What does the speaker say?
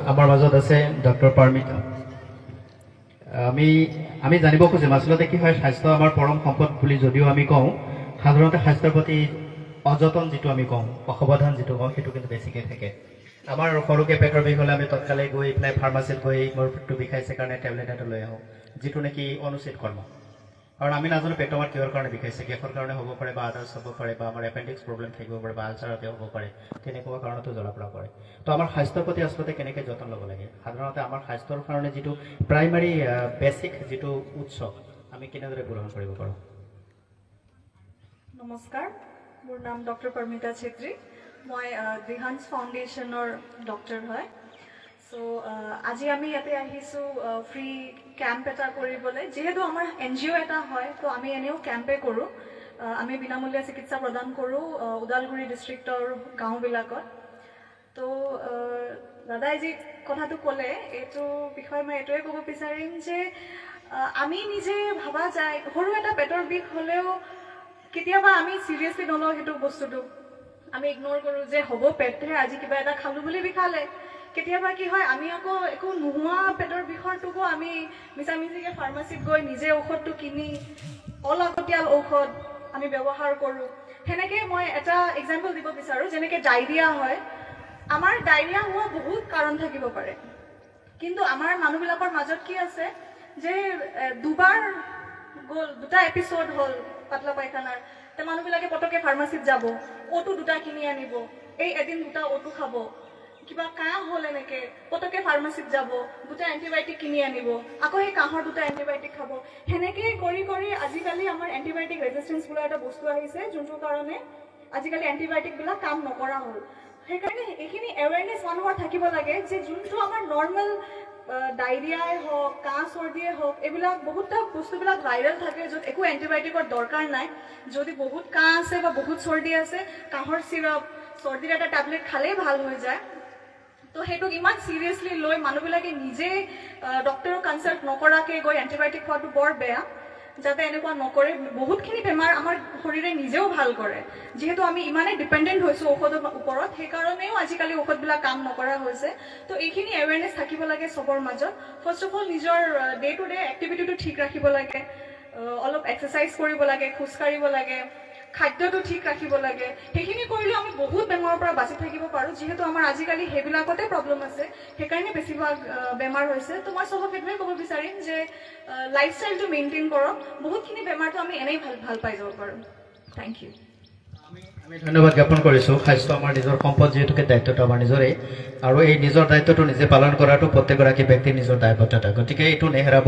আমাৰ মাজত আছে ডক্টৰ পাৰ্মিতা। আমি জানিব খুজিম আচলতে কি হয়, স্বাস্থ্য আমাৰ পৰম সম্পদ বুলি যদিও আমি কওঁ, সাধাৰণতে স্বাস্থ্যৰ প্ৰতি অযতন যিটো আমি কওঁ, অসাৱধান যিটো কওঁ, সেইটো কিন্তু বেছিকৈ থাকে। আমাৰ সৰুকৈ পেটৰ বিষ হ'লে আমি তৎকালে গৈ পেলাই ফাৰ্মাচীত গৈ মোৰ পেটটো বিষাইছে কাৰণে টেবলেট এটা লৈ আহোঁ, যিটো নেকি অনুচিত কৰ্ম। কাৰণ আমি নাজানো পেটৰ আমাৰ কিহৰ কাৰণে বিষাইছে, গেছৰ কাৰণে হ'ব পাৰে বা আদাৰ্ছ হ'ব পাৰে বা আমাৰ এপেণ্ডিক্স প্ৰব্লেম থাকিব পাৰে বা আলচাৰতে হ'ব পাৰে, তেনেকুৱা কাৰণতো জ্বলা পোৰা কৰে। তো আমাৰ স্বাস্থ্যৰ প্ৰতি আচলতে কেনেকৈ যতন ল'ব লাগে, সাধাৰণতে আমাৰ স্বাস্থ্যৰ কাৰণে যিটো প্ৰাইমাৰী বেছিক যিটো উৎস আমি কেনেদৰে পূৰণ কৰিব পাৰোঁ? নমস্কাৰ, মোৰ নাম ডক্টৰ পাৰ্মিতা ছেত্ৰী। মই দিহান্স ফাউণ্ডেশ্যনৰ ডক্টৰ হয়। চ' আজি আমি ইয়াতে আহিছোঁ ফ্ৰী কেম্প এটা কৰিবলৈ। যিহেতু আমাৰ NGO এটা হয়, তো আমি এনেও কেম্পে কৰোঁ। আমি বিনামূলীয়া চিকিৎসা প্ৰদান কৰোঁ ওদালগুৰি ডিষ্ট্ৰিক্টৰ গাঁওবিলাকত। তো দাদাই যি কথাটো ক'লে, এইটো বিষয়ে মই এইটোৱে ক'ব বিচাৰিম যে আমি নিজে ভাবা যায়, সৰু এটা পেটৰ বিষ হ'লেও কেতিয়াবা আমি চিৰিয়াছলি নলওঁ সেইটো বস্তুটো। আমি ইগন'ৰ কৰোঁ যে হ'ব পেটহে, আজি কিবা এটা খালোঁ বুলি বিষালে। কেতিয়াবা কি হয়, আমি আকৌ একো নোহোৱা পেটৰ বিষৰটোকো আমি মিছামিছিকৈ ফাৰ্মাচীত গৈ নিজে ঔষধটো কিনি অলাগতিয়াল ঔষধ আমি ব্যৱহাৰ কৰোঁ। সেনেকৈ মই এটা এক্সাম্পল দিব বিচাৰোঁ, যেনেকৈ ডায়েৰিয়া হয়। আমাৰ ডায়েৰিয়া হোৱা বহুত কাৰণ থাকিব পাৰে, কিন্তু আমাৰ মানুহবিলাকৰ মাজত কি আছে যে দুবাৰ গ'ল, দুটা এপিছ'ড হ'ল পাতলা পায়খানাৰ, তে মানুহবিলাকে পটককৈ ফাৰ্মাচীত যাব, অ'টো দুটা কিনি আনিব, এই এদিন দুটা অ'টো খাব। কিবা কাহ হ'ল এনেকৈ পটককৈ ফাৰ্মাচীত যাব, দুটা এণ্টিবায়'টিক কিনি আনিব, আকৌ সেই কাহৰ দুটা এণ্টিবায়'টিক খাব। সেনেকৈ কৰি কৰি আজিকালি আমাৰ এণ্টিবায়'টিক ৰেজিষ্টেঞ্চ বোলা এটা বস্তু আহিছে, যোনটোৰ কাৰণে আজিকালি এণ্টিবায়'টিকবিলাক কাম নকৰা হ'ল। সেইকাৰণে এইখিনি এৱেৰনেছ মানুহৰ থাকিব লাগে যে যোনটো আমাৰ নৰ্মেল ডায়েৰিয়াই হওক, কাহ চৰ্দিয়ে হওক, এইবিলাক বহুতটা বস্তুবিলাক ভাইৰেল থাকে, য'ত একো এণ্টিবায়'টিকৰ দৰকাৰ নাই। যদি বহুত কাহ আছে বা বহুত চৰ্দি আছে, কাহৰ চিৰাপ, চৰ্দিৰ এটা টেবলেট খালেই ভাল হৈ যায়। তো সেইটোক ইমান চিৰিয়াছলি লৈ মানুহবিলাকে নিজে ডক্টৰক কনচাল্ট নকৰাকৈ গৈ এণ্টিবায়'টিক খোৱাটো বৰ বেয়া। যাতে এনেকুৱা নকৰে, বহুতখিনি বেমাৰ আমাৰ শৰীৰে নিজেও ভাল কৰে। যিহেতু আমি ইমানেই ডিপেণ্ডেণ্ট হৈছোঁ ঔষধৰ ওপৰত, সেইকাৰণেও আজিকালি ঔষধবিলাক কাম নকৰা হৈছে। তো এইখিনি এৱেৰনেছ থাকিব লাগে চবৰ মাজত। ফাৰ্ষ্ট অফ অল নিজৰ ডে টু ডে এক্টিভিটিটো ঠিক ৰাখিব লাগে, অলপ এক্সাৰচাইজ কৰিব লাগে, খোজকাঢ়িব লাগে, খাদ্যটো ঠিক ৰাখিব লাগে। সেইখিনি কৰিলেও আমি বহুত বেমাৰৰ পৰা বাচি থাকিব পাৰোঁ। যিহেতু আমাৰ আজিকালি সেইবিলাকতে প্ৰব্লেম আছে, সেইকাৰণে বেছিভাগ বেমাৰ হৈছে। তো মই চবক সেইটোৱে ক'ব বিচাৰিম যে লাইফষ্টাইলটো মেইনটেইন কৰক, বহুতখিনি বেমাৰটো আমি এনেই ভাল পাই যাব পাৰোঁ। Thank you. আমি ধন্যবাদ জ্ঞাপন কৰিছোঁ। স্বাস্থ্য আমাৰ নিজৰ সম্পদ, যিহেতুকে দায়িত্বটো আমাৰ নিজৰেই, আৰু এই নিজৰ দায়িত্বটো নিজে পালন কৰাটো প্ৰত্যেকগৰাকী ব্যক্তিৰ নিজৰ দায়বদ্ধতা, গতিকে এইটো নেহেৰাব।